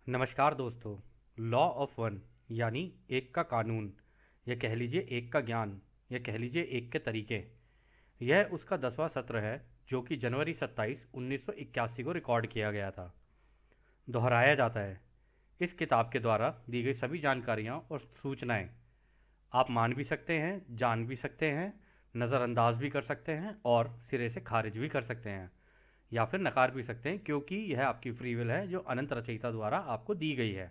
नमस्कार दोस्तों। Law of one यानी एक का कानून, या कह लीजिए एक का ज्ञान, या कह लीजिए एक के तरीके। यह उसका 10वां सत्र है जो कि जनवरी 27 1981 को रिकॉर्ड किया गया था। दोहराया जाता है। इस किताब के द्वारा दी गई सभी जानकारियाँ और सूचनाएं आप मान भी सकते हैं, जान भी सकते हैं, नज़रअंदाज भी कर सकते हैं और सिरे से खारिज भी कर सकते हैं, या फिर नकार भी सकते हैं, क्योंकि यह आपकी फ्री विल है जो अनंत रचयिता द्वारा आपको दी गई है।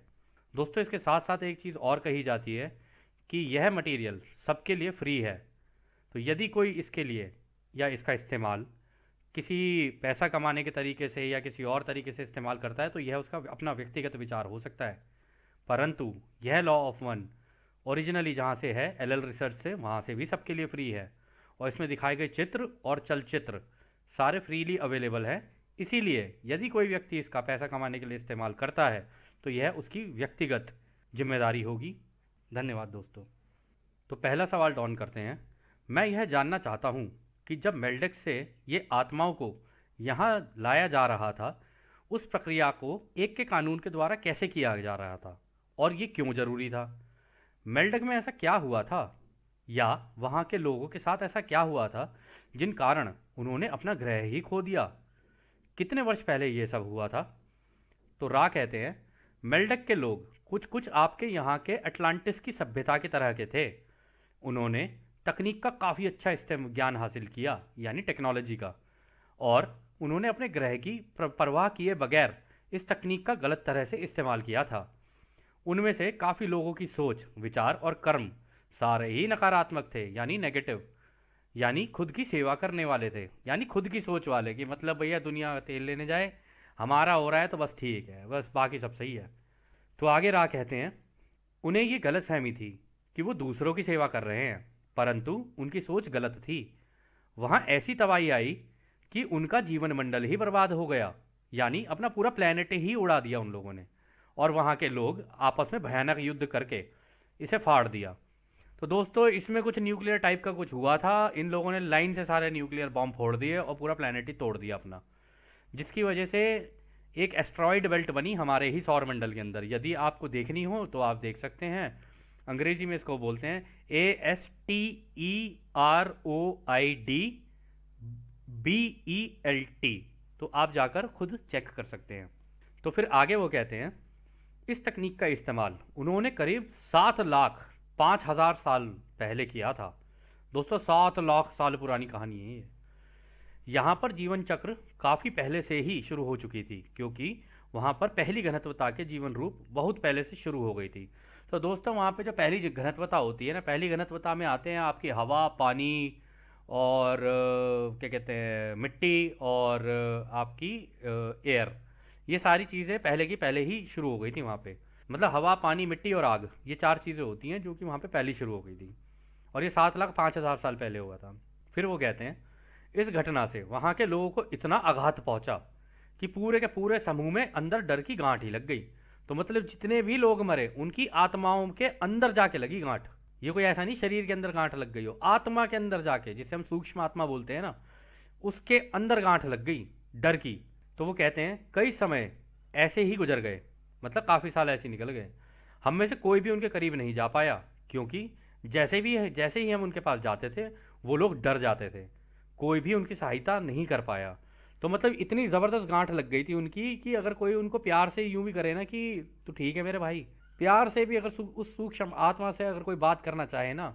दोस्तों, इसके साथ साथ एक चीज़ और कही जाती है कि यह मटेरियल सबके लिए फ्री है। तो यदि कोई इसके लिए या इसका इस्तेमाल किसी पैसा कमाने के तरीके से या किसी और तरीके से इस्तेमाल करता है तो यह उसका अपना व्यक्तिगत विचार हो सकता है। परंतु यह लॉ ऑफ वन ओरिजिनली जहाँ से है, एल एल रिसर्च से, वहाँ से भी सबके लिए फ्री है। और इसमें दिखाए गए चित्र और चलचित्र सारे फ्रीली अवेलेबल है। इसीलिए यदि कोई व्यक्ति इसका पैसा कमाने के लिए इस्तेमाल करता है तो यह उसकी व्यक्तिगत जिम्मेदारी होगी। धन्यवाद दोस्तों। तो पहला सवाल डॉन करते हैं। मैं यह जानना चाहता हूँ कि जब मेल्डेक्स से ये आत्माओं को यहाँ लाया जा रहा था, उस प्रक्रिया को एक के कानून के द्वारा कैसे किया जा रहा था और ये क्यों ज़रूरी था? मेल्डक में ऐसा क्या हुआ था, या वहाँ के लोगों के साथ ऐसा क्या हुआ था जिन कारण उन्होंने अपना ग्रह ही खो दिया? कितने वर्ष पहले ये सब हुआ था? तो रा कहते हैं, मेल्डक के लोग कुछ कुछ आपके यहाँ के अटलांटिस की सभ्यता की तरह के थे। उन्होंने तकनीक का काफ़ी अच्छा ज्ञान हासिल किया, यानी टेक्नोलॉजी का, और उन्होंने अपने ग्रह की परवाह किए बगैर इस तकनीक का गलत तरह से इस्तेमाल किया था। उनमें से काफ़ी लोगों की सोच, विचार और कर्म सारे ही नकारात्मक थे, यानी नेगेटिव, यानी खुद की सेवा करने वाले थे, यानी खुद की सोच वाले, कि मतलब भैया दुनिया तेल लेने जाए, हमारा हो रहा है तो बस ठीक है, बस बाकी सब सही है। तो आगे राह कहते हैं, उन्हें ये गलत फहमी थी कि वो दूसरों की सेवा कर रहे हैं, परंतु उनकी सोच गलत थी। वहाँ ऐसी तबाही आई कि उनका जीवन मंडल ही बर्बाद हो गया, यानी अपना पूरा प्लेनेट ही उड़ा दिया उन लोगों ने, और वहाँ के लोग आपस में भयानक युद्ध करके इसे फाड़ दिया। तो दोस्तों, इसमें कुछ न्यूक्लियर टाइप का कुछ हुआ था। इन लोगों ने लाइन से सारे न्यूक्लियर बॉम्ब फोड़ दिए और पूरा प्लेनेट ही तोड़ दिया अपना, जिसकी वजह से एक एस्ट्रॉयड बेल्ट बनी हमारे ही सौर मंडल के अंदर। यदि आपको देखनी हो तो आप देख सकते हैं। अंग्रेजी में इसको बोलते हैं ASTEROID BELT। तो आप जाकर खुद चेक कर सकते हैं। तो फिर आगे वो कहते हैं, इस तकनीक का इस्तेमाल उन्होंने करीब 7,05,000 साल पहले किया था। दोस्तों, 7 लाख साल पुरानी कहानी है ये। यहाँ पर जीवन चक्र काफ़ी पहले से ही शुरू हो चुकी थी, क्योंकि वहाँ पर पहली घनत्वता के जीवन रूप बहुत पहले से शुरू हो गई थी। तो दोस्तों, वहाँ पे जो पहली घनत्वता होती है ना, पहली घनत्वता में आते हैं आपकी हवा, पानी और क्या कहते हैं, मिट्टी, और आपकी एयर। ये सारी चीज़ें पहले की पहले ही शुरू हो गई थी वहाँ पे। मतलब हवा, पानी, मिट्टी और आग, ये 4 चीज़ें होती हैं जो कि वहाँ पे पहले शुरू हो गई थी। और ये 7,05,000 साल पहले हुआ था। फिर वो कहते हैं, इस घटना से वहाँ के लोगों को इतना आघात पहुँचा कि पूरे के पूरे समूह में अंदर डर की गांठ ही लग गई। तो मतलब जितने भी लोग मरे, उनकी आत्माओं के अंदर जाके लगी गांठ। ये कोई ऐसा नहीं शरीर के अंदर गांठ लग गई हो, आत्मा के अंदर जाके, जिसे हम सूक्ष्म आत्मा बोलते हैं ना, उसके अंदर गांठ लग गई डर की। तो वो कहते हैं, कई समय ऐसे ही गुजर गए, मतलब काफ़ी साल ऐसे निकल गए। हम में से कोई भी उनके करीब नहीं जा पाया, क्योंकि जैसे ही हम उनके पास जाते थे, वो लोग डर जाते थे। कोई भी उनकी सहायता नहीं कर पाया। तो मतलब इतनी ज़बरदस्त गांठ लग गई थी उनकी कि अगर कोई उनको प्यार से यूं भी करे ना कि तो ठीक है मेरे भाई, प्यार से भी अगर उस सूक्ष्म आत्मा से अगर कोई बात करना चाहे ना,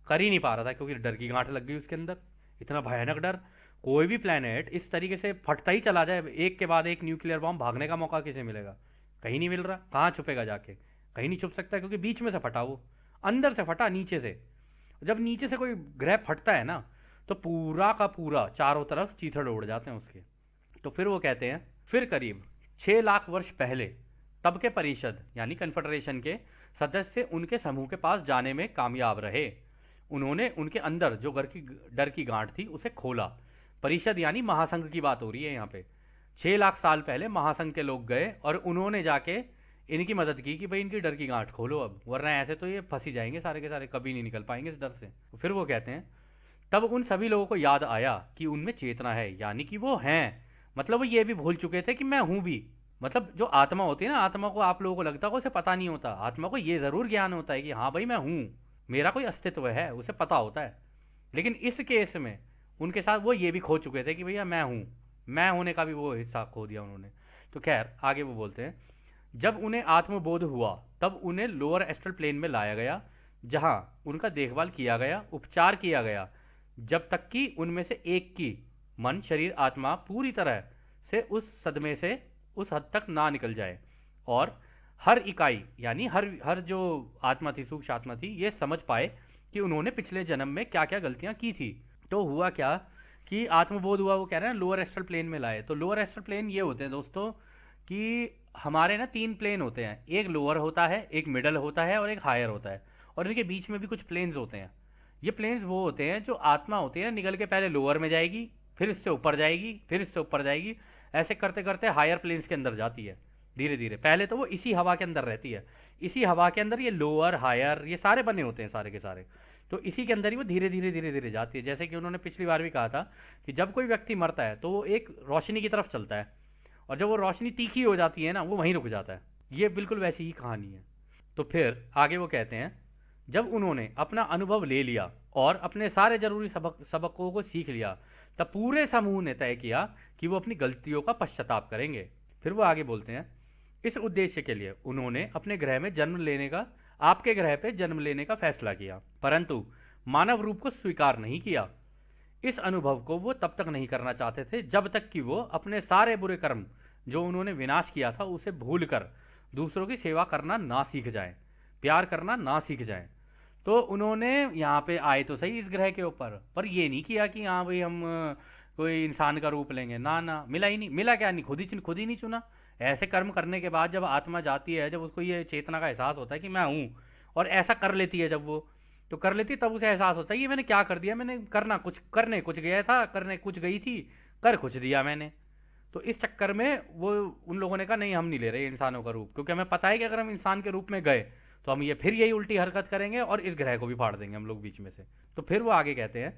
कर ही नहीं पा रहा था, क्योंकि डर की गांठ लग गई उसके अंदर। इतना भयानक डर। कोई भी प्लेनेट इस तरीके से फटता ही चला जाए, एक के बाद एक न्यूक्लियर बॉम्ब, भागने का मौका किसे मिलेगा? कहीं नहीं मिल रहा। कहाँ छुपेगा जाके? कहीं नहीं छुप सकता, क्योंकि बीच में से फटा, वो अंदर से फटा, नीचे से। जब नीचे से कोई ग्रह फटता है ना, तो पूरा का पूरा चारों तरफ चीथड़ उड़ जाते हैं उसके। तो फिर वो कहते हैं, फिर करीब 6 लाख वर्ष पहले तब के परिषद यानी कन्फेडरेशन के सदस्य उनके समूह के पास जाने में कामयाब रहे। उन्होंने उनके अंदर जो डर की गांठ थी उसे खोला। परिषद यानी महासंघ की बात हो रही है यहाँ पे। 6 लाख साल पहले महासंघ के लोग गए और उन्होंने जाके इनकी मदद की कि भाई इनकी डर की गांठ खोलो अब, वरना ऐसे तो ये फंसी जाएंगे सारे के सारे, कभी नहीं निकल पाएंगे इस डर से। तो फिर वो कहते हैं, तब उन सभी लोगों को याद आया कि उनमें चेतना है, यानी कि वो हैं। मतलब वो ये भी भूल चुके थे कि मैं हूं भी, मतलब जो आत्मा होती है ना, आत्मा को आप लोगों को लगता है कि उसे पता नहीं होता, आत्मा को ये ज़रूर ज्ञान होता है कि हाँ भाई मैं हूँ, मेरा कोई अस्तित्व है, उसे पता होता है। लेकिन इस केस में उनके साथ वो ये भी खो चुके थे कि भैया मैं हूँ, मैं होने का भी वो हिस्सा खो दिया उन्होंने। तो खैर आगे वो बोलते हैं, जब उन्हें आत्मबोध हुआ तब उन्हें लोअर एस्ट्रल प्लेन में लाया गया, जहां उनका देखभाल किया गया, उपचार किया गया, जब तक कि उनमें से एक की मन शरीर आत्मा पूरी तरह से उस सदमे से उस हद तक ना निकल जाए, और हर इकाई यानी हर हर जो आत्मा थी, सूक्ष्म आत्मा थी, ये समझ पाए कि उन्होंने पिछले जन्म में क्या क्या गलतियां की थी। तो हुआ क्या कि आत्मबोध हुआ, वो कह रहे हैं लोअर एस्ट्रल प्लेन में लाए। तो लोअर एस्ट्रल प्लेन ये होते हैं दोस्तों कि हमारे ना 3 प्लेन होते हैं, एक लोअर होता है, एक मिडल होता है और एक हायर होता है, और इनके बीच में भी कुछ प्लेन्स होते हैं। ये प्लेन्स वो होते हैं जो आत्मा होती है ना, निकल के पहले लोअर में जाएगी, फिर इससे ऊपर जाएगी, फिर इससे ऊपर जाएगी, ऐसे करते करते हायर प्लेन्स के अंदर जाती है धीरे धीरे। पहले तो वो इसी हवा के अंदर रहती है, इसी हवा के अंदर ये लोअर हायर ये सारे बने होते हैं सारे के सारे। तो इसी के अंदर ही वो धीरे धीरे धीरे धीरे जाती है। जैसे कि उन्होंने पिछली बार भी कहा था कि जब कोई व्यक्ति मरता है तो वो एक रोशनी की तरफ चलता है, और जब वो रोशनी तीखी हो जाती है ना, वो वहीं रुक जाता है। ये बिल्कुल वैसी ही कहानी है। तो फिर आगे वो कहते हैं, जब उन्होंने अपना अनुभव ले लिया और अपने सारे जरूरी सबकों को सीख लिया, तब पूरे समूह ने तय किया कि वो अपनी गलतियों का पश्चाताप करेंगे। फिर वो आगे बोलते हैं, इस उद्देश्य के लिए उन्होंने अपने ग्रह में जन्म लेने का, आपके ग्रह पे जन्म लेने का फैसला किया, परंतु मानव रूप को स्वीकार नहीं किया। इस अनुभव को वो तब तक नहीं करना चाहते थे जब तक कि वो अपने सारे बुरे कर्म जो उन्होंने विनाश किया था उसे भूलकर दूसरों की सेवा करना ना सीख जाएं, प्यार करना ना सीख जाएं। तो उन्होंने यहाँ पे आए तो सही इस ग्रह के ऊपर, पर ये नहीं किया कि हाँ भाई हम कोई इंसान का रूप लेंगे, ना ना, मिला ही नहीं। मिला क्या, नहीं खुद ही नहीं चुना। ऐसे कर्म करने के बाद जब आत्मा जाती है, जब उसको ये चेतना का एहसास होता है कि मैं हूँ, और ऐसा कर लेती है, जब वो तो कर लेती, तब उसे एहसास होता है कि मैंने क्या कर दिया, मैंने करने कुछ गया था, करने कुछ गई थी, कर कुछ दिया मैंने। तो इस चक्कर में वो उन लोगों ने कहा नहीं, हम नहीं ले रहे इंसानों का रूप, क्योंकि हमें पता है कि अगर हम इंसान के रूप में गए तो हम ये फिर यही उल्टी हरकत करेंगे और इस ग्रह को भी फाड़ देंगे हम लोग बीच में से। तो फिर वो आगे कहते हैं,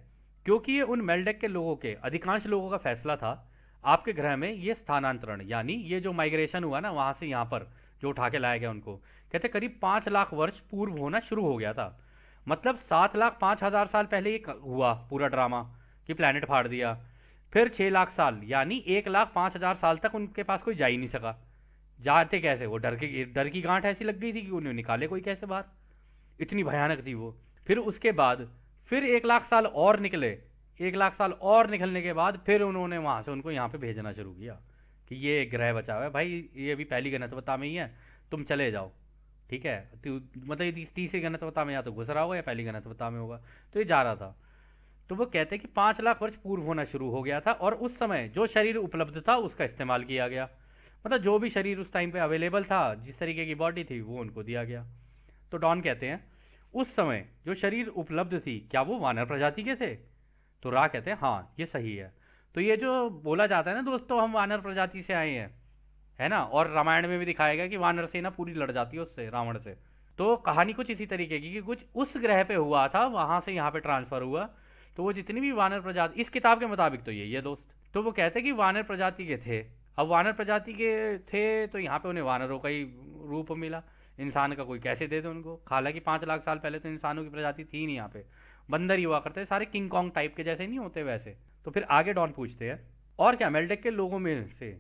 क्योंकि ये उन मेल्डेक के लोगों के अधिकांश लोगों का फैसला था, आपके ग्रह में ये स्थानांतरण यानी ये जो माइग्रेशन हुआ ना वहां से यहाँ पर जो उठा के लाया गया उनको, कहते करीब 5 लाख वर्ष पूर्व होना शुरू हो गया था। मतलब 7,05,000 साल पहले ये हुआ पूरा ड्रामा कि प्लेनेट फाड़ दिया। फिर 6 लाख साल यानी 1,05,000 साल तक उनके पास कोई जा ही नहीं सका। जाते कैसे, वो डर की गांठ ऐसी लग गई थी कि उन्हें निकाले कोई कैसे बाहर, इतनी भयानक थी वो। फिर उसके बाद फिर 1 लाख साल और निकले, 1 लाख साल और निकलने के बाद फिर उन्होंने वहां से उनको यहाँ पे भेजना शुरू किया कि ये ग्रह बचा हुआ है भाई, ये भी पहली घनत्वता में ही है, तुम चले जाओ। ठीक है, मतलब ये तीसरी घनत्वता में या तो घुस रहा होगा या पहली घनत्वता में होगा, तो ये जा रहा था। तो वो कहते हैं कि 5 लाख वर्ष पूर्व होना शुरू हो गया था, और उस समय जो शरीर उपलब्ध था उसका इस्तेमाल किया गया। मतलब जो भी शरीर उस टाइम पे अवेलेबल था, जिस तरीके की बॉडी थी, वो उनको दिया गया। तो डॉन कहते हैं, उस समय जो शरीर उपलब्ध थी क्या वो वानर प्रजाति के थे? तो रा कहते हैं हाँ ये सही है। तो ये जो बोला जाता है ना दोस्तों, हम वानर प्रजाति से आए हैं, है ना, और रामायण में भी दिखाया गया कि वानर सेना पूरी लड़ जाती है उससे, रावण से। तो कहानी कुछ इसी तरीके की कि कुछ उस ग्रह पे हुआ था, वहां से यहाँ पे ट्रांसफर हुआ। तो वो जितनी भी वानर प्रजाति, इस किताब के मुताबिक तो यही है दोस्त। तो वो कहते हैं कि वानर प्रजाति के थे। अब वानर प्रजाति के थे तो यहाँ पे उन्हें वानरों का ही रूप मिला, इंसान का कोई कैसे दे दे उनको। हालांकि 5 लाख साल पहले तो इंसानों की प्रजाति थी नहीं, यहाँ पे बंदर ही हुआ करते, सारे किंग कॉन्ग टाइप के जैसे नहीं होते वैसे। तो फिर आगे डॉन पूछते हैं, और क्या मेल्डेक के लोगों में से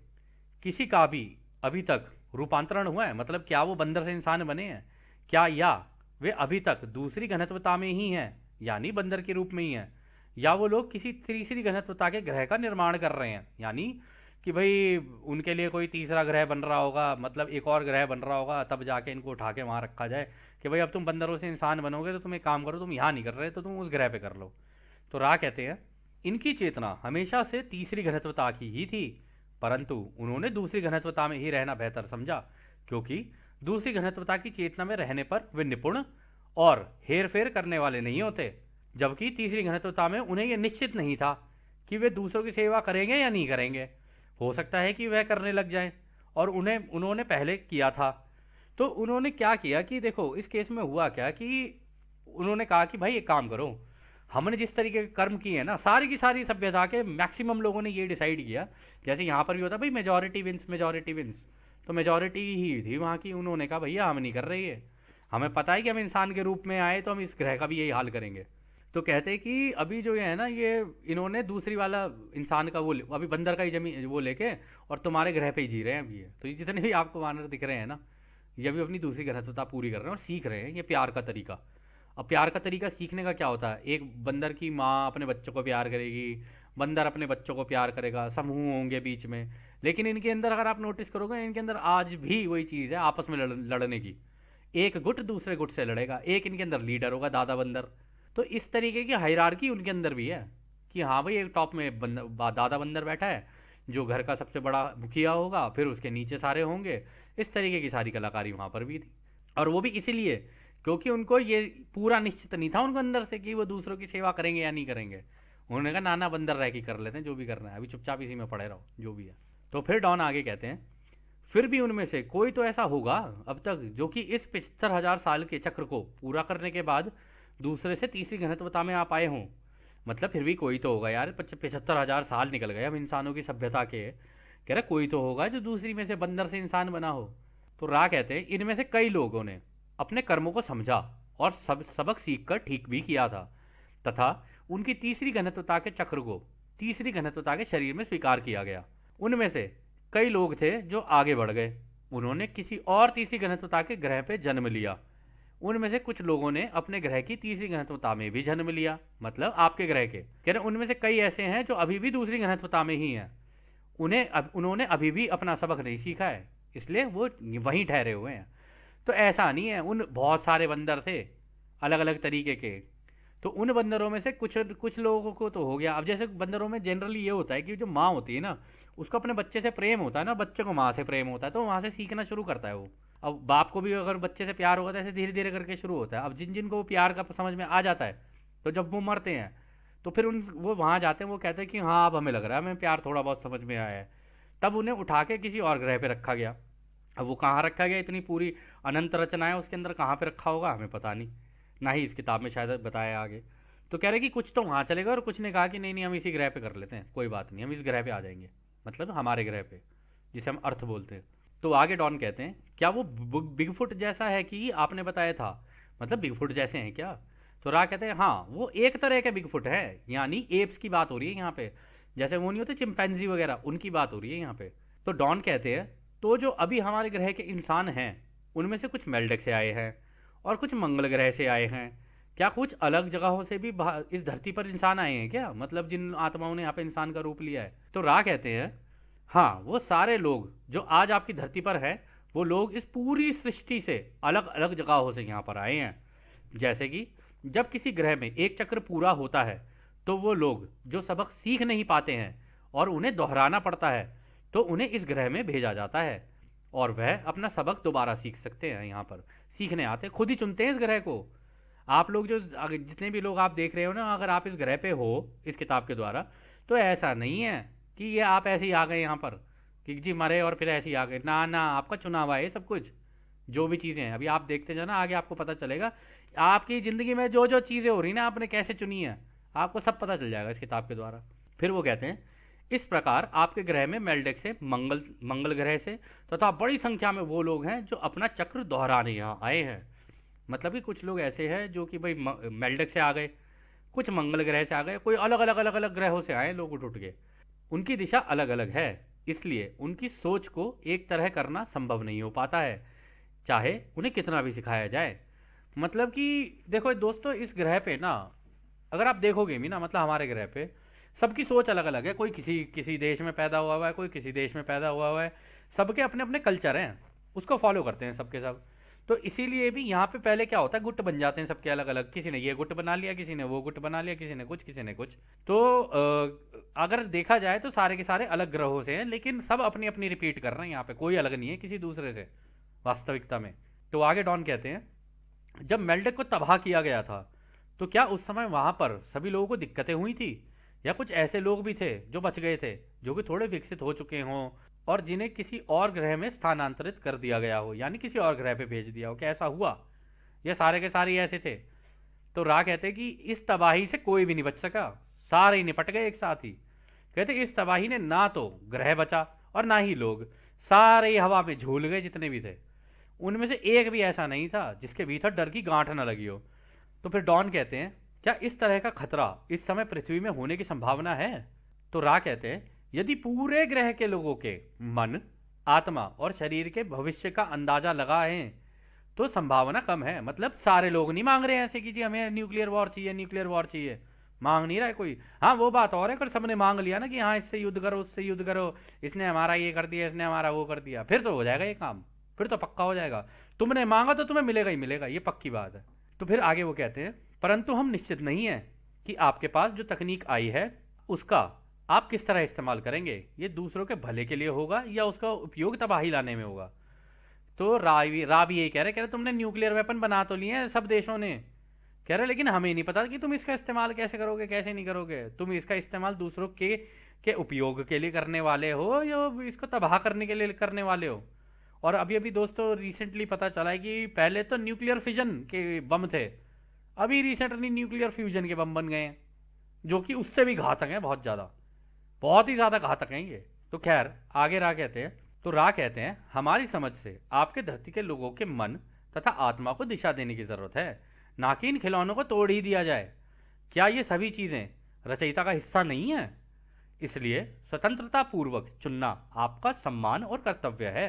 किसी का भी अभी तक रूपांतरण हुआ है? मतलब क्या वो बंदर से इंसान बने हैं क्या, या वे अभी तक दूसरी घनत्वता में ही हैं यानी बंदर के रूप में ही हैं, या वो लोग किसी तीसरी घनत्वता के ग्रह का निर्माण कर रहे हैं, यानी कि भाई उनके लिए कोई तीसरा ग्रह बन रहा होगा, मतलब एक और ग्रह बन रहा होगा, तब जाके इनको उठा के वहाँ रखा जाए कि भाई अब तुम बंदरों से इंसान बनोगे तो तुम एक काम करो, तुम यहाँ नहीं कर रहे तो तुम उस ग्रह पे कर लो। तो रा कहते हैं, इनकी चेतना हमेशा से तीसरी घनत्वता की ही थी, परंतु उन्होंने दूसरी घनत्वता में ही रहना बेहतर समझा, क्योंकि दूसरी घनत्वता की चेतना में रहने पर वे निपुण और हेर फेर करने वाले नहीं होते, जबकि तीसरी घनत्वता में उन्हें यह निश्चित नहीं था कि वे दूसरों की सेवा करेंगे या नहीं करेंगे। हो सकता है कि वह करने लग जाएं, और उन्होंने पहले किया था। तो उन्होंने क्या किया कि देखो इस केस में हुआ क्या कि उन्होंने कहा कि भाई एक काम करो, हमने जिस तरीके के कर्म किए हैं ना, सारी की सारी सभ्यता के मैक्सिमम लोगों ने ये डिसाइड किया, जैसे यहाँ पर भी होता है भाई मेजॉरिटी विंस, मेजॉरिटी विंस, तो मेजॉरिटी ही थी वहाँ की, उन्होंने कहा भैया हम नहीं कर रहे ये, हमें पता है कि हम इंसान के रूप में आए तो हम इस ग्रह का भी यही हाल करेंगे। तो कहते हैं कि अभी जो ये है ना, ये इन्होंने दूसरी वाला इंसान का अभी बंदर का ही जमीन वो लेके और तुम्हारे ग्रह पे ही जी रहे हैं अभी ये। तो ये जितने भी आपको वानर दिख रहे हैं ना, ये भी अपनी दूसरी घनत्वता पूरी कर रहे हैं और सीख रहे हैं ये प्यार का तरीका। अब प्यार का तरीका सीखने का क्या होता है, एक बंदर की माँ अपने बच्चों को प्यार करेगी, बंदर अपने बच्चों को प्यार करेगा, समूह होंगे बीच में। लेकिन इनके अंदर अगर आप नोटिस करोगे, इनके अंदर आज भी वही चीज़ है आपस में लड़ने की। एक गुट दूसरे गुट से लड़ेगा, एक इनके अंदर लीडर होगा दादा बंदर। तो इस तरीके की हायरार्की उनके अंदर भी है कि हाँ भाई एक टॉप में दादा बंदर बैठा है जो घर का सबसे बड़ा मुखिया होगा, फिर उसके नीचे सारे होंगे। इस तरीके की सारी कलाकारी वहाँ पर भी थी। और वो भी इसीलिए क्योंकि उनको ये पूरा निश्चित नहीं था उनको अंदर से कि वो दूसरों की सेवा करेंगे या नहीं करेंगे। उन्होंने कहा नाना बंदर रह के कर लेते हैं जो भी करना है, अभी चुपचाप इसी में पड़े रहो जो भी है। तो फिर डॉन आगे कहते हैं, फिर भी उनमें से कोई तो ऐसा होगा अब तक जो कि इस 75,000 साल के चक्र को पूरा करने के बाद दूसरे से तीसरी घनत्वता में आ पाए हों। मतलब फिर भी कोई तो होगा यार, 75,000 साल निकल गए हम इंसानों की सभ्यता के, कह रहे कोई तो होगा जो दूसरी में से बंदर से इंसान बना हो। तो रा कहते हैं इनमें से कई लोगों ने अपने कर्मों को समझा और सबक सीखकर ठीक भी किया था, तथा उनकी तीसरी घनत्वता के चक्र को तीसरी घनत्वता के शरीर में स्वीकार किया गया। उनमें से कई लोग थे जो आगे बढ़ गए, उन्होंने किसी और तीसरी घनत्वता के ग्रह पे जन्म लिया। उनमें से कुछ लोगों ने अपने ग्रह की तीसरी घनत्वता में भी जन्म लिया, मतलब आपके ग्रह के, कह रहे उनमें से कई ऐसे हैं जो अभी भी दूसरी घनत्वता में ही हैं। उन्होंने अभी भी अपना सबक नहीं सीखा है, इसलिए वो वहीं ठहरे हुए हैं। तो ऐसा नहीं है, उन बहुत सारे बंदर थे अलग अलग तरीके के, तो उन बंदरों में से कुछ कुछ लोगों को तो हो गया। अब जैसे बंदरों में जनरली ये होता है कि जो माँ होती है ना, उसको अपने बच्चे से प्रेम होता है ना, बच्चे को माँ से प्रेम होता है, तो वहाँ से सीखना शुरू करता है वो। अब बाप को भी अगर बच्चे से प्यार होगा तो ऐसे धीरे धीरे करके शुरू होता है। अब जिन जिन को वो प्यार का समझ में आ जाता है, तो जब वो मरते हैं तो फिर वो वहाँ जाते हैं, वो कहते हैं कि हाँ अब हमें लग रहा है हमें प्यार थोड़ा बहुत समझ में आया है। तब उन्हें उठा के किसी और ग्रह पे रखा गया। अब वो कहाँ रखा गया, इतनी पूरी अनंत रचना है उसके अंदर, कहाँ पे रखा होगा हमें पता नहीं, ना ही इस किताब में शायद बताया आगे। तो कह रहे कि कुछ तो वहाँ चलेगा और कुछ ने कहा कि नहीं नहीं हम इसी ग्रह पे कर लेते हैं, कोई बात नहीं हम इस ग्रह पे आ जाएंगे, मतलब हमारे ग्रह पे जिसे हम अर्थ बोलते हैं। तो आगे डॉन कहते हैं क्या वो बिगफुट जैसा है कि आपने बताया था, मतलब बिगफुट जैसे हैं क्या। तो रा कहते हैं हाँ वो एक तरह के बिगफुट है, यानी एप्स की बात हो रही है यहाँ पे, जैसे वो नहीं होते चिंपैंजी वगैरह, उनकी बात हो रही है यहाँ पे। तो डॉन कहते हैं तो जो अभी हमारे ग्रह के इंसान हैं उनमें से कुछ मेल्डेक से आए हैं और कुछ मंगल ग्रह से आए हैं। क्या कुछ अलग जगहों से भी इस धरती पर इंसान आए हैं क्या, मतलब जिन आत्माओं ने यहाँ पे इंसान का रूप लिया है। तो रा कहते हैं हाँ वो सारे लोग जो आज आपकी धरती पर है, वो लोग इस पूरी सृष्टि से अलग अलग जगहों से यहाँ पर आए हैं। जैसे कि जब किसी ग्रह में एक चक्र पूरा होता है तो वो लोग जो सबक सीख नहीं पाते हैं और उन्हें दोहराना पड़ता है, तो उन्हें इस ग्रह में भेजा जाता है और वह अपना सबक दोबारा सीख सकते हैं। यहाँ पर सीखने आते खुद ही चुनते हैं इस ग्रह को। आप लोग जो जितने भी लोग आप देख रहे हो ना, अगर आप इस ग्रह पे हो इस किताब के द्वारा, तो ऐसा नहीं है कि ये आप ऐसे ही आ गए यहाँ पर कि जी मरे और फिर ऐसे ही आ गए, ना ना आपका चुनाव है ये सब कुछ। जो भी चीज़ें हैं अभी आप देखते जाना, आगे आपको पता चलेगा आपकी ज़िंदगी में जो जो चीज़ें हो रही ना आपने कैसे चुनी है, आपको सब पता चल जाएगा इस किताब के द्वारा। फिर वो कहते हैं इस प्रकार आपके ग्रह में मेल्डेक से मंगल ग्रह से तथा बड़ी संख्या में वो लोग हैं जो अपना चक्र दोहराने यहाँ आए हैं। मतलब कि कुछ लोग ऐसे हैं जो कि भाई मेल्डेक से आ गए, कुछ मंगल ग्रह से आ गए, कोई अलग अलग अलग अलग ग्रहों से आए लोग उठ उठ के। उनकी दिशा अलग अलग है, इसलिए उनकी सोच को एक तरह करना संभव नहीं हो पाता है, चाहे उन्हें कितना भी सिखाया जाए। मतलब कि देखो दोस्तों, इस ग्रह पे ना अगर आप देखोगे भी ना, मतलब हमारे ग्रह पे सबकी सोच अलग अलग है। कोई किसी किसी देश में पैदा हुआ है, कोई किसी देश में पैदा हुआ है, सबके अपने अपने कल्चर हैं, उसको फॉलो करते हैं सबके सब। तो इसीलिए भी यहाँ पे पहले क्या होता है, गुट बन जाते हैं सबके अलग अलग, किसी ने ये गुट बना लिया, किसी ने वो गुट बना लिया, किसी ने कुछ किसी ने कुछ। तो अगर देखा जाए तो सारे के सारे अलग ग्रहों से हैं, लेकिन सब अपनी अपनी रिपीट कर रहे हैं, यहाँ पे कोई अलग नहीं है किसी दूसरे से वास्तविकता में। तो आगे डॉन कहते हैं जब मेल्डेक को तबाह किया गया था तो क्या उस समय वहां पर सभी लोगों को दिक्कतें हुई थी, या कुछ ऐसे लोग भी थे जो बच गए थे, जो कि थोड़े विकसित हो चुके हों और जिन्हें किसी और ग्रह में स्थानांतरित कर दिया गया हो, यानी किसी और ग्रह पे भेज दिया हो, क्या ऐसा हुआ, ये सारे के सारे ऐसे थे। तो रा कहते कि इस तबाही से कोई भी नहीं बच सका, सारे ही निपट गए एक साथ ही। कहते इस तबाही ने ना तो ग्रह बचा और ना ही लोग, सारे ही हवा में झूल गए जितने भी थे। उनमें से एक भी ऐसा नहीं था जिसके भीतर डर की गांठ न लगी हो। तो फिर डॉन कहते हैं, क्या इस तरह का खतरा इस समय पृथ्वी में होने की संभावना है? तो रा कहते हैं, यदि पूरे ग्रह के लोगों के मन, आत्मा और शरीर के भविष्य का अंदाजा लगा है तो संभावना कम है। मतलब सारे लोग नहीं मांग रहे हैं ऐसे कि जी हमें न्यूक्लियर वॉर चाहिए, न्यूक्लियर वॉर चाहिए, मांग नहीं रहा है कोई। हाँ वो बात और है, अगर सबने मांग लिया ना कि हाँ इससे युद्ध करो, उससे युद्ध करो, इसने हमारा ये कर दिया, इसने हमारा वो कर दिया, फिर तो हो जाएगा ये काम, फिर तो पक्का हो जाएगा। तुमने मांगा तो तुम्हें मिलेगा ही मिलेगा, ये पक्की बात है। तो फिर आगे वो कहते हैं, परंतु हम निश्चित नहीं है कि आपके पास जो तकनीक आई है उसका आप किस तरह इस्तेमाल करेंगे। ये दूसरों के भले के लिए होगा या उसका उपयोग तबाही लाने में होगा। तो रा भी यही कह रहे तुमने न्यूक्लियर वेपन बना तो लिए हैं सब देशों ने, कह रहे लेकिन हमें नहीं पता कि तुम इसका इस्तेमाल कैसे करोगे, कैसे नहीं करोगे। तुम इसका इस्तेमाल दूसरों के उपयोग के लिए करने वाले हो या इसको तबाह करने के लिए करने वाले हो। और अभी अभी दोस्तों रिसेंटली पता चला है कि पहले तो न्यूक्लियर फिजन के बम थे, अभी रिसेंटली न्यूक्लियर फ्यूजन के बम बन गए हैं, जो कि उससे भी घातक हैं, बहुत ही ज़्यादा घातक हैं ये। तो खैर आगे रा कहते हैं हमारी समझ से आपके धरती के लोगों के मन तथा आत्मा को दिशा देने की ज़रूरत है, ना कि इन खिलौनों को तोड़ ही दिया जाए। क्या ये सभी चीज़ें रचयिता का हिस्सा नहीं है? इसलिए स्वतंत्रता पूर्वक चुनना आपका सम्मान और कर्तव्य है।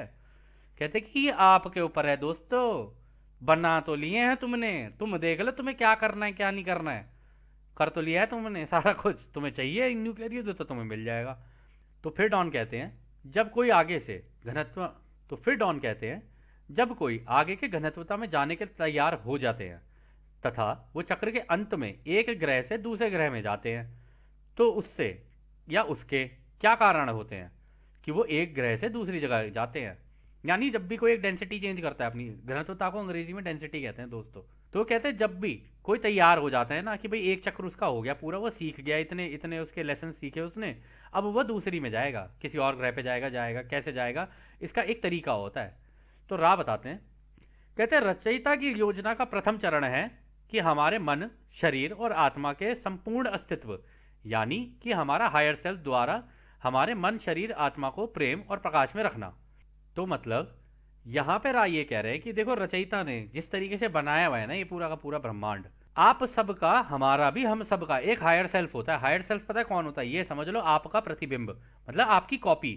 कहते कि ये आपके ऊपर है दोस्तों, बना तो लिए हैं तुमने, तुम देख लो तुम्हें क्या करना है क्या नहीं करना है, कर तो लिया है तुमने सारा कुछ, तुम्हें चाहिए न्यूक्लियर युद्ध तो तुम्हें मिल जाएगा। तो फिर डॉन कहते हैं जब कोई आगे से घनत्व तो फिर डॉन कहते हैं जब कोई आगे के घनत्वता में जाने के तैयार हो जाते हैं तथा वो चक्र के अंत में एक ग्रह से दूसरे ग्रह में जाते हैं, तो उससे या उसके क्या कारण होते हैं कि वो एक ग्रह से दूसरी जगह जाते हैं। यानी जब भी कोई एक डेंसिटी चेंज करता है, अपनी घनत्वता को अंग्रेजी में डेंसिटी कहते हैं दोस्तों, तो वो कहते हैं जब भी कोई तैयार हो जाता है ना कि भाई एक चक्र उसका हो गया पूरा, वो सीख गया, इतने इतने उसके लेसन सीखे उसने, अब वो दूसरी में जाएगा, किसी और ग्रह पे जाएगा कैसे जाएगा, इसका एक तरीका होता है। तो रा बताते हैं, कहते हैं रचयिता की योजना का प्रथम चरण है कि हमारे मन, शरीर और आत्मा के संपूर्ण अस्तित्व, यानी कि हमारा हायर सेल्फ द्वारा हमारे मन, शरीर, आत्मा को प्रेम और प्रकाश में रखना। तो मतलब यहां पर राय ये कह रहे हैं कि देखो रचयिता ने जिस तरीके से बनाया हुआ है ना ये पूरा का पूरा ब्रह्मांड, आप सबका, हमारा भी, हम सबका एक हायर सेल्फ होता है। हायर सेल्फ पता है कौन होता है? ये समझ लो आपका प्रतिबिंब, मतलब आपकी कॉपी,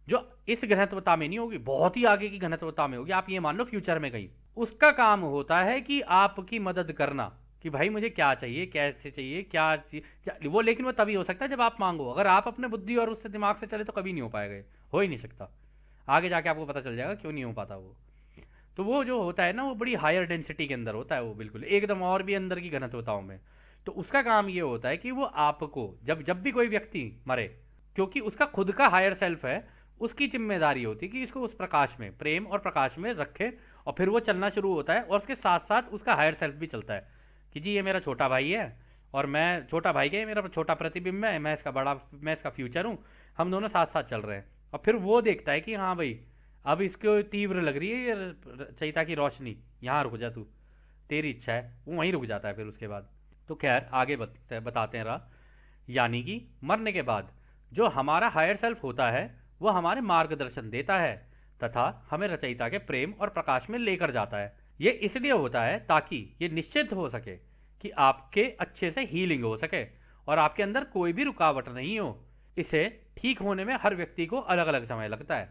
जो इस घनत्वता में नहीं होगी, बहुत ही आगे की घनत्वता में होगी, आप ये मान लो फ्यूचर में कहीं। उसका काम होता है कि आपकी मदद करना कि भाई मुझे क्या चाहिए, कैसे चाहिए, क्या वो, लेकिन वो तभी हो सकता है जब आप मांगो। अगर आप अपने बुद्धि और उससे दिमाग से चले तो कभी नहीं हो पाएगा, हो ही नहीं सकता। आगे जाके आपको पता चल जाएगा क्यों नहीं हो पाता वो। तो वो जो होता है ना वो बड़ी हायर डेंसिटी के अंदर होता है, वो बिल्कुल एकदम और भी अंदर की घनत्वताओं में। तो उसका काम ये होता है कि वो आपको जब जब भी कोई व्यक्ति मरे, क्योंकि उसका खुद का हायर सेल्फ है, उसकी जिम्मेदारी होती है कि इसको उस प्रकाश में, प्रेम और प्रकाश में रखे, और फिर वो चलना शुरू होता है। और उसके साथ साथ उसका हायर सेल्फ भी चलता है कि जी ये मेरा छोटा भाई है और मैं छोटा भाई के, मेरा छोटा प्रतिबिंब है, मैं इसका बड़ा, मैं इसका फ्यूचर हूँ, हम दोनों साथ साथ चल रहे हैं। और फिर वो देखता है कि हाँ भाई अब इसको तीव्र लग रही है ये चैता की रोशनी, यहाँ रुक जा तू, तेरी इच्छा है, वो वहीं रुक जाता है फिर उसके बाद। तो खैर आगे बताते हैं रहा, यानी कि मरने के बाद जो हमारा हायर सेल्फ होता है वो हमारे मार्गदर्शन देता है तथा हमें रचयिता के प्रेम और प्रकाश में लेकर जाता है। ये इसलिए होता है ताकि ये निश्चित हो सके कि आपके अच्छे से हीलिंग हो सके और आपके अंदर कोई भी रुकावट नहीं हो। इसे ठीक होने में हर व्यक्ति को अलग अलग समय लगता है।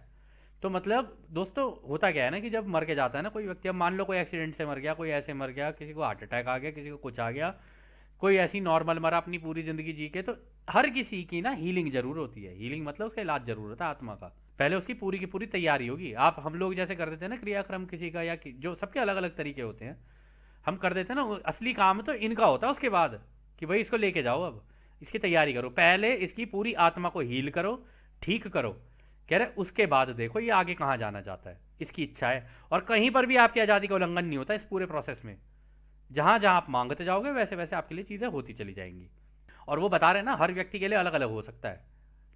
तो मतलब दोस्तों होता क्या है ना कि जब मर के जाता है ना कोई व्यक्ति, अब मान लो कोई एक्सीडेंट से मर गया, कोई ऐसे मर गया, किसी को हार्ट अटैक आ गया, किसी को कुछ आ गया, कोई ऐसी नॉर्मल मरा अपनी पूरी जिंदगी जी के, तो हर किसी की ना हीलिंग जरूर होती है। हीलिंग मतलब उसका इलाज जरूर होता है आत्मा का, पहले उसकी पूरी की पूरी तैयारी होगी। आप हम लोग जैसे कर देते हैं ना क्रियाक्रम किसी का, या जो सबके अलग अलग तरीके होते हैं, हम कर देते हैं ना, असली काम तो इनका होता है उसके बाद कि भाई इसको लेके जाओ, अब इसकी तैयारी करो, पहले इसकी पूरी आत्मा को हील करो, ठीक करो, कह रहे उसके बाद देखो ये आगे कहाँ जाना चाहता है, इसकी इच्छा है। और कहीं पर भी आपकी आज़ादी का उल्लंघन नहीं होता इस पूरे प्रोसेस में, जहां जहां आप मांगते जाओगे वैसे वैसे आपके लिए चीज़ें होती चली जाएंगी। और वो बता रहे हैं ना हर व्यक्ति के लिए अलग अलग हो सकता है,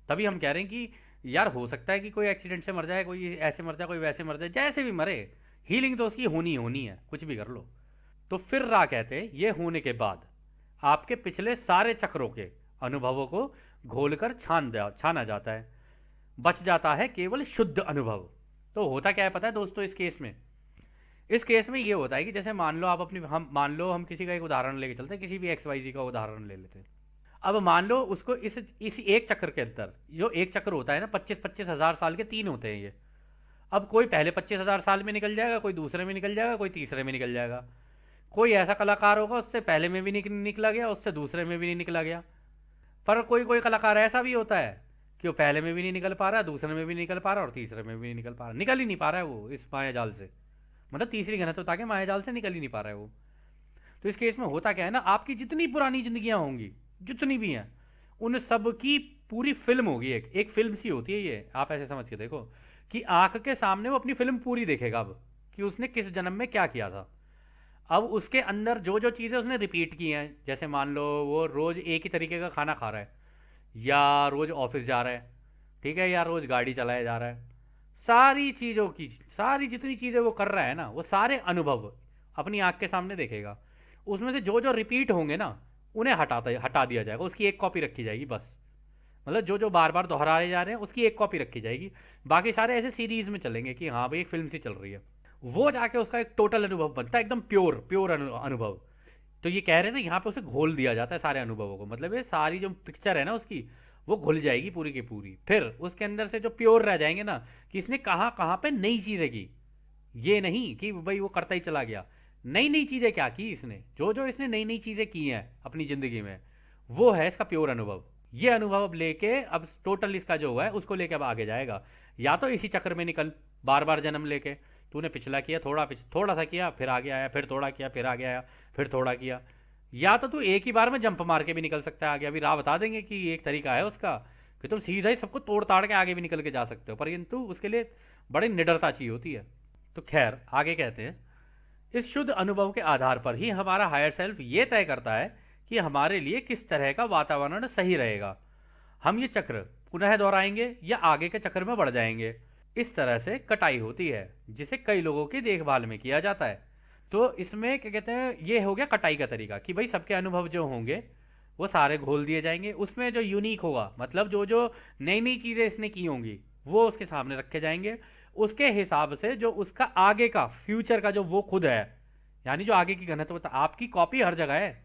तभी हम कह रहे हैं कि यार हो सकता है कि कोई एक्सीडेंट से मर जाए, कोई ऐसे मर जाए, कोई वैसे मर जाए, जैसे भी मरे हीलिंग तो उसकी होनी होनी है, कुछ भी कर लो। तो फिर रा कहते हैं ये होने के बाद आपके पिछले सारे चक्रों के अनुभवों को घोलकर छाना जाता है, बच जाता है केवल शुद्ध अनुभव। तो होता क्या है पता है दोस्तों, इस केस में ये होता है कि जैसे मान लो आप अपनी हम मान लो हम किसी का एक उदाहरण लेके चलते हैं, किसी भी एक्स वाई जी का उदाहरण ले लेते हैं। अब मान लो उसको इस एक चक्र के अंदर, जो एक चक्र होता है ना, 25-25 हज़ार साल के 3 होते हैं ये। अब कोई पहले 25 हज़ार साल में निकल जाएगा, कोई दूसरे में निकल जाएगा, कोई तीसरे में निकल जाएगा। कोई ऐसा कलाकार होगा उससे पहले में भी निकला गया, उससे दूसरे में भी नहीं निकला गया। पर कोई कोई कलाकार ऐसा भी होता है कि वो पहले में भी नहीं निकल पा रहा, दूसरे में भी नहीं निकल पा रहा और तीसरे में भी नहीं निकल पा रहा, निकल ही नहीं पा रहा है वो इस माया जाल से। मतलब तीसरी घनत्वता के माया जाल से निकल ही नहीं पा रहा है वो। तो इस केस में होता क्या है ना, आपकी जितनी पुरानी जिंदगियां होंगी, जितनी भी हैं, उन सब की पूरी फिल्म होगी। एक फिल्म सी होती है ये, आप ऐसे समझ के देखो कि आंख के सामने वो अपनी फिल्म पूरी देखेगा अब, कि उसने किस जन्म में क्या किया था। अब उसके अंदर जो जो चीज़ें उसने रिपीट की हैं, जैसे मान लो वो रोज़ एक ही तरीके का खाना खा रहा है, या रोज़ ऑफिस जा रहा है, ठीक है, या रोज़ गाड़ी चलाया जा रहा है, सारी चीज़ों की, सारी जितनी चीज़ें वो कर रहा है ना, वो सारे अनुभव अपनी आंख के सामने देखेगा। उसमें से जो जो रिपीट होंगे ना, उन्हें हटा दिया जाएगा, उसकी एक कॉपी रखी जाएगी बस। मतलब जो जो बार बार दोहराए जा रहे हैं उसकी एक कॉपी रखी जाएगी, बाकी सारे ऐसे सीरीज में चलेंगे कि हाँ भाई एक फिल्म सी चल रही है। वो जाके उसका एक टोटल अनुभव बनता है, एकदम प्योर प्योर अनुभव। तो ये कह रहे हैं ना, यहाँ पे उसे घोल दिया जाता है सारे अनुभवों को, मतलब ये सारी जो पिक्चर है ना उसकी, वो घुल जाएगी पूरी की पूरी। फिर उसके अंदर से जो प्योर रह जाएंगे ना, कि इसने कहाँ कहाँ पे नई चीज़ें की, ये नहीं कि भाई वो करता ही चला गया। नई नई चीज़ें क्या की इसने, जो जो इसने नई नई चीज़ें की हैं अपनी ज़िंदगी में, वो है इसका प्योर अनुभव। ये अनुभव अब लेके अब टोटल इसका जो हुआ है उसको लेके अब आगे जाएगा। या तो इसी चक्र में निकल, बार बार जन्म लेके, तूने पिछला किया, थोड़ा सा किया, फिर आगे आया, फिर थोड़ा किया, फिर आगे आया, फिर थोड़ा किया। या तो तू एक ही बार में जंप मार के भी निकल सकता है आगे। अभी राह बता देंगे कि एक तरीका है उसका, कि तुम सीधा ही सबको तोड़ ताड़ के आगे भी निकल के जा सकते हो, परंतु उसके लिए बड़ी निडरता चाहिए होती है। तो खैर आगे कहते हैं, इस शुद्ध अनुभव के आधार पर ही हमारा हायर सेल्फ ये तय करता है कि हमारे लिए किस तरह का वातावरण सही रहेगा। हम ये चक्र पुनः दोहराएंगे या आगे के चक्र में बढ़ जाएंगे। इस तरह से कटाई होती है, जिसे कई लोगों की देखभाल में किया जाता है। तो इसमें क्या कहते हैं, ये हो गया कटाई का तरीका, कि भाई सबके अनुभव जो होंगे वो सारे घोल दिए जाएंगे। उसमें जो यूनिक होगा, मतलब जो जो नई नई चीज़ें इसने की होंगी, वो उसके सामने रखे जाएंगे। उसके हिसाब से जो उसका आगे का फ्यूचर का जो वो खुद है, यानी जो आगे की घनत्व, आपकी कॉपी हर जगह है।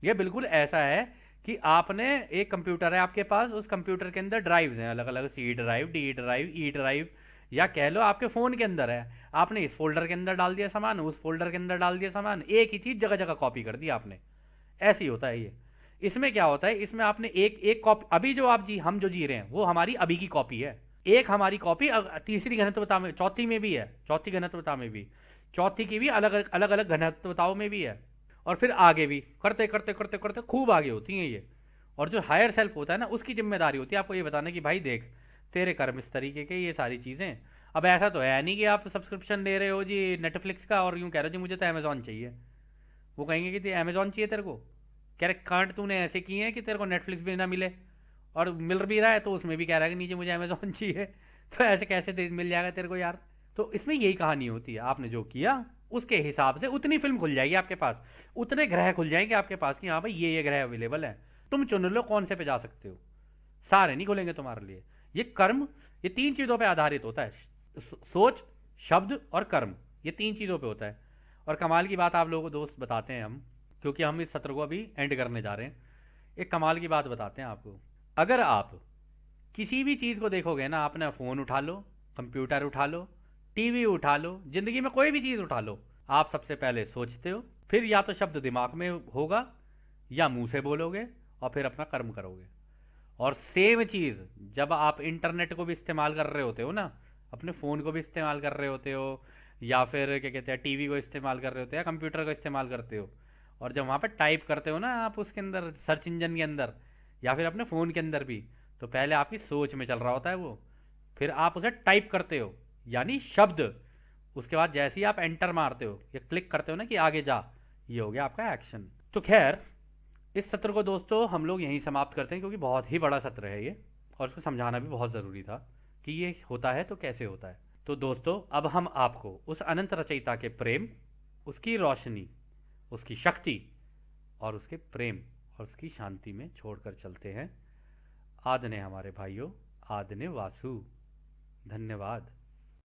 ये बिल्कुल ऐसा है कि आपने एक कंप्यूटर है आपके पास, उस कंप्यूटर के अंदर ड्राइव्स हैं अलग अलग, C drive, D drive, E drive, या कह लो आपके फ़ोन के अंदर है। आपने इस फोल्डर के अंदर डाल दिया सामान, उस फोल्डर के अंदर डाल दिया सामान, एक ही चीज़ जगह जगह कॉपी कर दी आपने। ऐसे ही होता है ये। इसमें क्या होता है, इसमें आपने एक एक कॉपी, अभी जो आप जी हम जो जी रहे हैं वो हमारी अभी की कॉपी है। एक हमारी कॉपी तीसरी घनत्वता में, चौथी में भी है, चौथी घनत्वता में भी, चौथी की भी अलग अलग अलग घनत्वताओं में भी है। और फिर आगे भी करते करते करते करते खूब आगे होती हैं ये। और जो हायर सेल्फ होता है ना, उसकी जिम्मेदारी होती है आपको ये बताना कि भाई देख, तेरे कर्म इस तरीके के, ये सारी चीज़ें। अब ऐसा तो है नहीं कि आप सब्सक्रिप्शन ले रहे हो जी नेटफ्लिक्स का और यूँ कह रहे हो जी मुझे तो अमेजोन चाहिए। वो कहेंगे कि अमेजोन चाहिए तेरे को, कह रहे कांड तूने ऐसे किए हैं कि तेरे को नेटफ्लिक्स भी ना मिले, और मिल भी रहा है तो उसमें भी कह रहा है कि नीचे मुझे अमेजोन चाहिए। तो ऐसे कैसे मिल जाएगा तेरे को यार। तो इसमें यही कहानी होती है, आपने जो किया उसके हिसाब से उतनी फिल्म खुल जाएगी आपके पास, उतने ग्रह खुल जाएंगे आपके पास कि हाँ भाई ये ग्रह अवेलेबल है, तुम चुन लो कौन से पे जा सकते हो। सारे नहीं खुलेंगे तुम्हारे लिए। ये कर्म, ये तीन चीज़ों पे आधारित होता है, सोच, शब्द और कर्म, ये तीन चीज़ों पे होता है। और कमाल की बात आप लोगों को दोस्त बताते हैं हम, क्योंकि हम इस सत्र को अभी एंड करने जा रहे हैं। एक कमाल की बात बताते हैं आपको। अगर आप किसी भी चीज़ को देखोगे ना, अपना फ़ोन उठा लो, कंप्यूटर उठा लो, टीवी उठा लो, ज़िंदगी में कोई भी चीज़ उठा लो, आप सबसे पहले सोचते हो, फिर या तो शब्द दिमाग में होगा या मुंह से बोलोगे, और फिर अपना कर्म करोगे। और सेम चीज़ जब आप इंटरनेट को भी इस्तेमाल कर रहे होते हो ना, अपने फ़ोन को भी इस्तेमाल कर रहे होते हो, या फिर क्या कहते हैं टीवी को इस्तेमाल कर रहे होते हो, या कंप्यूटर को इस्तेमाल करते हो, और जब वहाँ पर टाइप करते हो ना आप उसके अंदर, सर्च इंजन के अंदर, या फिर अपने फ़ोन के अंदर भी, तो पहले आपकी सोच में चल रहा होता है वो, फिर आप उसे टाइप करते हो यानी शब्द, उसके बाद जैसे ही आप एंटर मारते हो या क्लिक करते हो ना कि आगे जा, ये हो गया आपका एक्शन। तो खैर इस सत्र को दोस्तों हम लोग यहीं समाप्त करते हैं, क्योंकि बहुत ही बड़ा सत्र है ये, और उसको समझाना भी बहुत ज़रूरी था कि ये होता है तो कैसे होता है। तो दोस्तों अब हम आपको उस अनंत रचयिता के प्रेम, उसकी रोशनी, उसकी शक्ति और उसके प्रेम और उसकी शांति में छोड़कर चलते हैं। आदरणीय हमारे भाइयों, आदने वासु। धन्यवाद।